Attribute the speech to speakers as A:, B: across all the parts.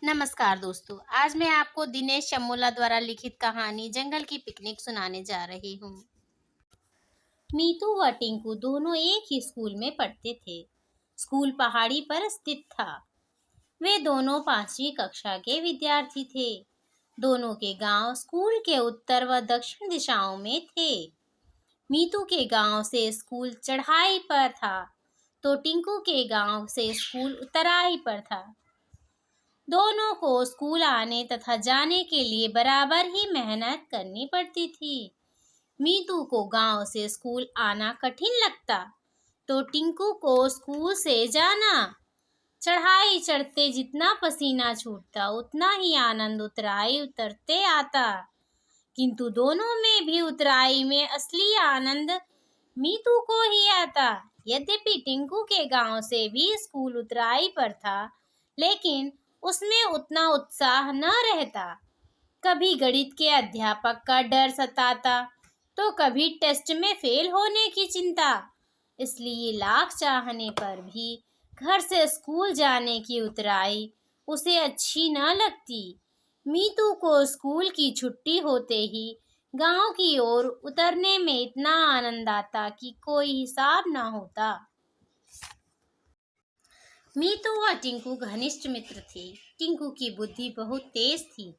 A: नमस्कार दोस्तों, आज मैं आपको दिनेश चमोला द्वारा लिखित कहानी जंगल की पिकनिक सुनाने जा रही हूँ। मीतू व टिंकू दोनों एक ही स्कूल में पढ़ते थे। स्कूल पहाड़ी पर स्थित था। वे दोनों 5वीं कक्षा के विद्यार्थी थे। दोनों के गांव स्कूल के उत्तर व दक्षिण दिशाओं में थे। मीतू के गांव से स्कूल चढ़ाई पर था, तो टिंकू के गांव से स्कूल उतराई पर था। दोनों को स्कूल आने तथा जाने के लिए बराबर ही मेहनत करनी पड़ती थी। मीतू को गांव से स्कूल आना कठिन लगता, तो टिंकू को स्कूल से जाना। चढ़ाई चढ़ते जितना पसीना छूटता, उतना ही आनंद उतराई उतरते आता। किंतु दोनों में भी उतराई में असली आनंद मीतू को ही आता। यद्यपि टिंकू के गांव से भी स्कूल उतराई पर था, लेकिन उसमें उतना उत्साह न रहता। कभी गणित के अध्यापक का डर सताता, तो कभी टेस्ट में फेल होने की चिंता। इसलिए लाख चाहने पर भी घर से स्कूल जाने की उतराई उसे अच्छी न लगती। मीतू को स्कूल की छुट्टी होते ही गांव की ओर उतरने में इतना आनंद आता कि कोई हिसाब न होता। मीतू व टिंकू घनिष्ठ मित्र थे। टिंकू की बुद्धि बहुत तेज थी,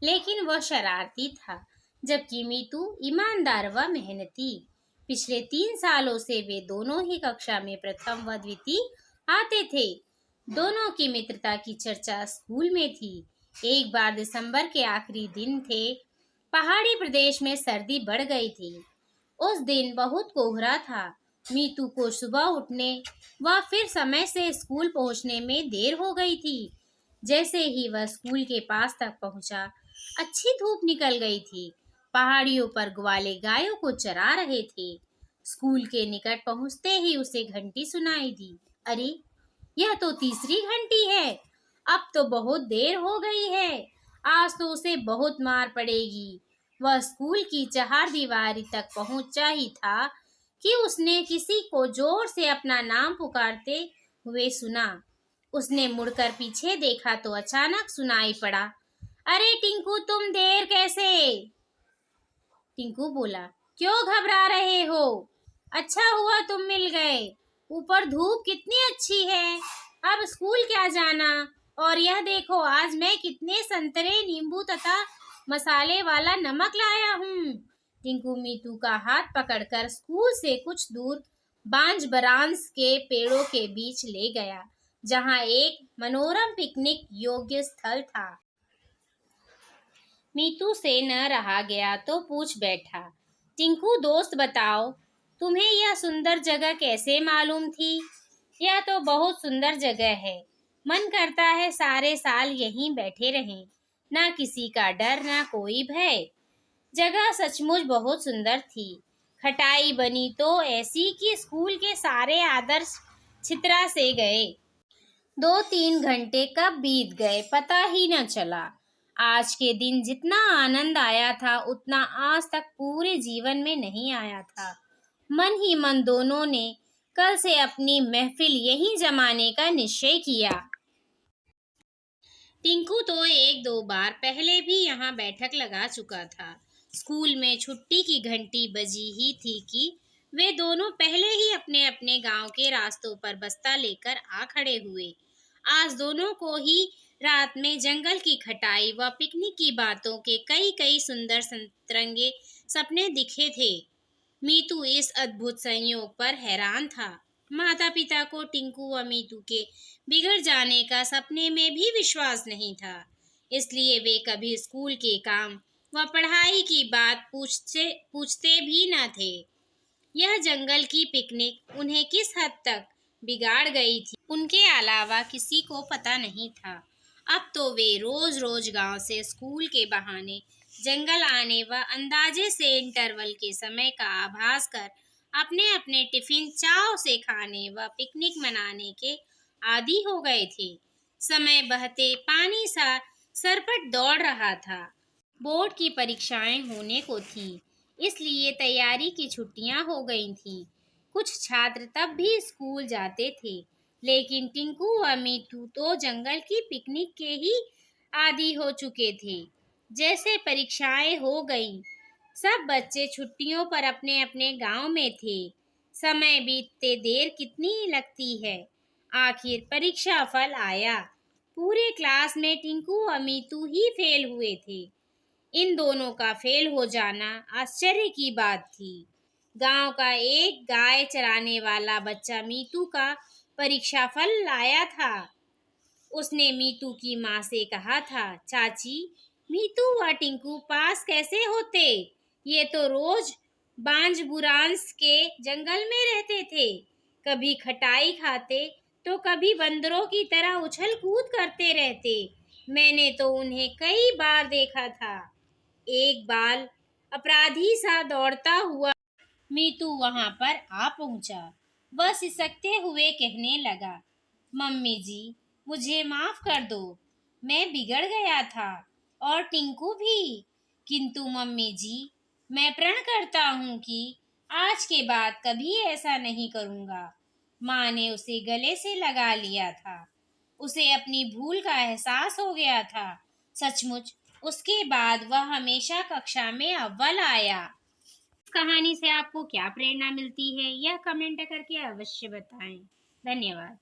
A: लेकिन वह शरारती था, जबकि मीतू ईमानदार व मेहनती। पिछले 3 सालों से वे दोनों ही कक्षा में प्रथम व द्वितीय आते थे। दोनों की मित्रता की चर्चा स्कूल में थी। एक बार दिसंबर के आखिरी दिन थे। पहाड़ी प्रदेश में सर्दी बढ़ गई थी। उस दिन बहुत कोहरा था। मीतू को सुबह उठने व फिर समय से स्कूल पहुंचने में देर हो गई थी। जैसे ही वह स्कूल के पास तक पहुंचा, अच्छी धूप निकल गई थी। पहाड़ियों पर ग्वाले गायों को चरा रहे थे। स्कूल के निकट पहुंचते ही उसे घंटी सुनाई दी। अरे, यह तो तीसरी घंटी है। अब तो बहुत देर हो गई है। आज तो उसे बहुत मार पड़ेगी। वह स्कूल की चहारदीवारी तक पहुंचा ही था कि उसने किसी को जोर से अपना नाम पुकारते हुए सुना। उसने मुड़कर पीछे देखा तो अचानक सुनाई पड़ा, अरे टिंकू, तुम देर कैसे? टिंकू बोला, क्यों घबरा रहे हो? अच्छा हुआ तुम मिल गए। ऊपर धूप कितनी अच्छी है। अब स्कूल क्या जाना। और यह देखो, आज मैं कितने संतरे, नींबू तथा मसाले वाला नमक लाया हूँ। टिंकू मीतू का हाथ पकड़कर स्कूल से कुछ दूर बांज बरांस के पेड़ों के बीच ले गया, जहाँ एक मनोरम पिकनिक योग्य स्थल था। मीतू से न रहा गया तो पूछ बैठा, टिंकू दोस्त बताओ, तुम्हें यह सुंदर जगह कैसे मालूम थी? यह तो बहुत सुंदर जगह है। मन करता है सारे साल यहीं बैठे रहें। ना किसी का डर, ना कोई भय। जगह सचमुच बहुत सुंदर थी। खटाई बनी तो ऐसी कि स्कूल के सारे आदर्श छितरा से गए। 2-3 घंटे कब बीत गए पता ही न चला। आज के दिन जितना आनंद आया था, उतना आज तक पूरे जीवन में नहीं आया था। मन ही मन दोनों ने कल से अपनी महफिल यहीं जमाने का निश्चय किया। टिंकू तो 1-2 बार पहले भी यहाँ बैठक लगा चुका था। स्कूल में छुट्टी की घंटी बजी ही थी कि वे दोनों पहले ही अपने अपने गांव के रास्तों पर बस्ता लेकर आ खड़े हुए। आज दोनों को ही रात में जंगल की खटाई व पिकनिक की बातों के कई कई सुंदर संतरंगे सपने दिखे थे। मीतू इस अद्भुत संयोग पर हैरान था। माता पिता को टिंकू व मीतू के बिगड़ जाने का सपने में भी विश्वास नहीं था। इसलिए वे कभी स्कूल के काम व पढ़ाई की बात पूछते भी न थे। यह जंगल की पिकनिक उन्हें किस हद तक बिगाड़ गई थी, उनके अलावा किसी को पता नहीं था। अब तो वे रोज रोज गांव से स्कूल के बहाने जंगल आने व अंदाजे से इंटरवल के समय का आभास कर अपने अपने टिफिन चाव से खाने व पिकनिक मनाने के आदी हो गए थे। समय बहते पानी सा सरपट दौड़ रहा था। बोर्ड की परीक्षाएं होने को थी, इसलिए तैयारी की छुट्टियां हो गई थीं। कुछ छात्र तब भी स्कूल जाते थे, लेकिन टिंकू व मीतू तो जंगल की पिकनिक के ही आदी हो चुके थे। जैसे परीक्षाएं हो गईं, सब बच्चे छुट्टियों पर अपने अपने गांव में थे। समय बीतते देर कितनी लगती है। आखिर परीक्षा फल आया। पूरे क्लास में टिंकू और मीतू ही फेल हुए थे। इन दोनों का फेल हो जाना आश्चर्य की बात थी। गांव का एक गाय चराने वाला बच्चा मीतू का परीक्षा फल लाया था। उसने मीतू की माँ से कहा था, चाची, मीतू व टिंकू पास कैसे होते? ये तो रोज बांझ बुरांस के जंगल में रहते थे। कभी खटाई खाते तो कभी बंदरों की तरह उछल कूद करते रहते। मैंने तो उन्हें कई बार देखा था। एक बाल अपराधी सा दौड़ता हुआ मीतू वहां पर आ पहुंचा। वह सिसकते हुए कहने लगा, मम्मी जी, मुझे माफ कर दो। मैं बिगड़ गया था, और टिंकू भी। किंतु मम्मी जी, मैं प्रण करता हूँ कि आज के बाद कभी ऐसा नहीं करूँगा। माँ ने उसे गले से लगा लिया था। उसे अपनी भूल का एहसास हो गया था। सचमुच उसके बाद वह हमेशा कक्षा में अव्वल आया। इस कहानी से आपको क्या प्रेरणा मिलती है, यह कमेंट करके अवश्य बताएं। धन्यवाद।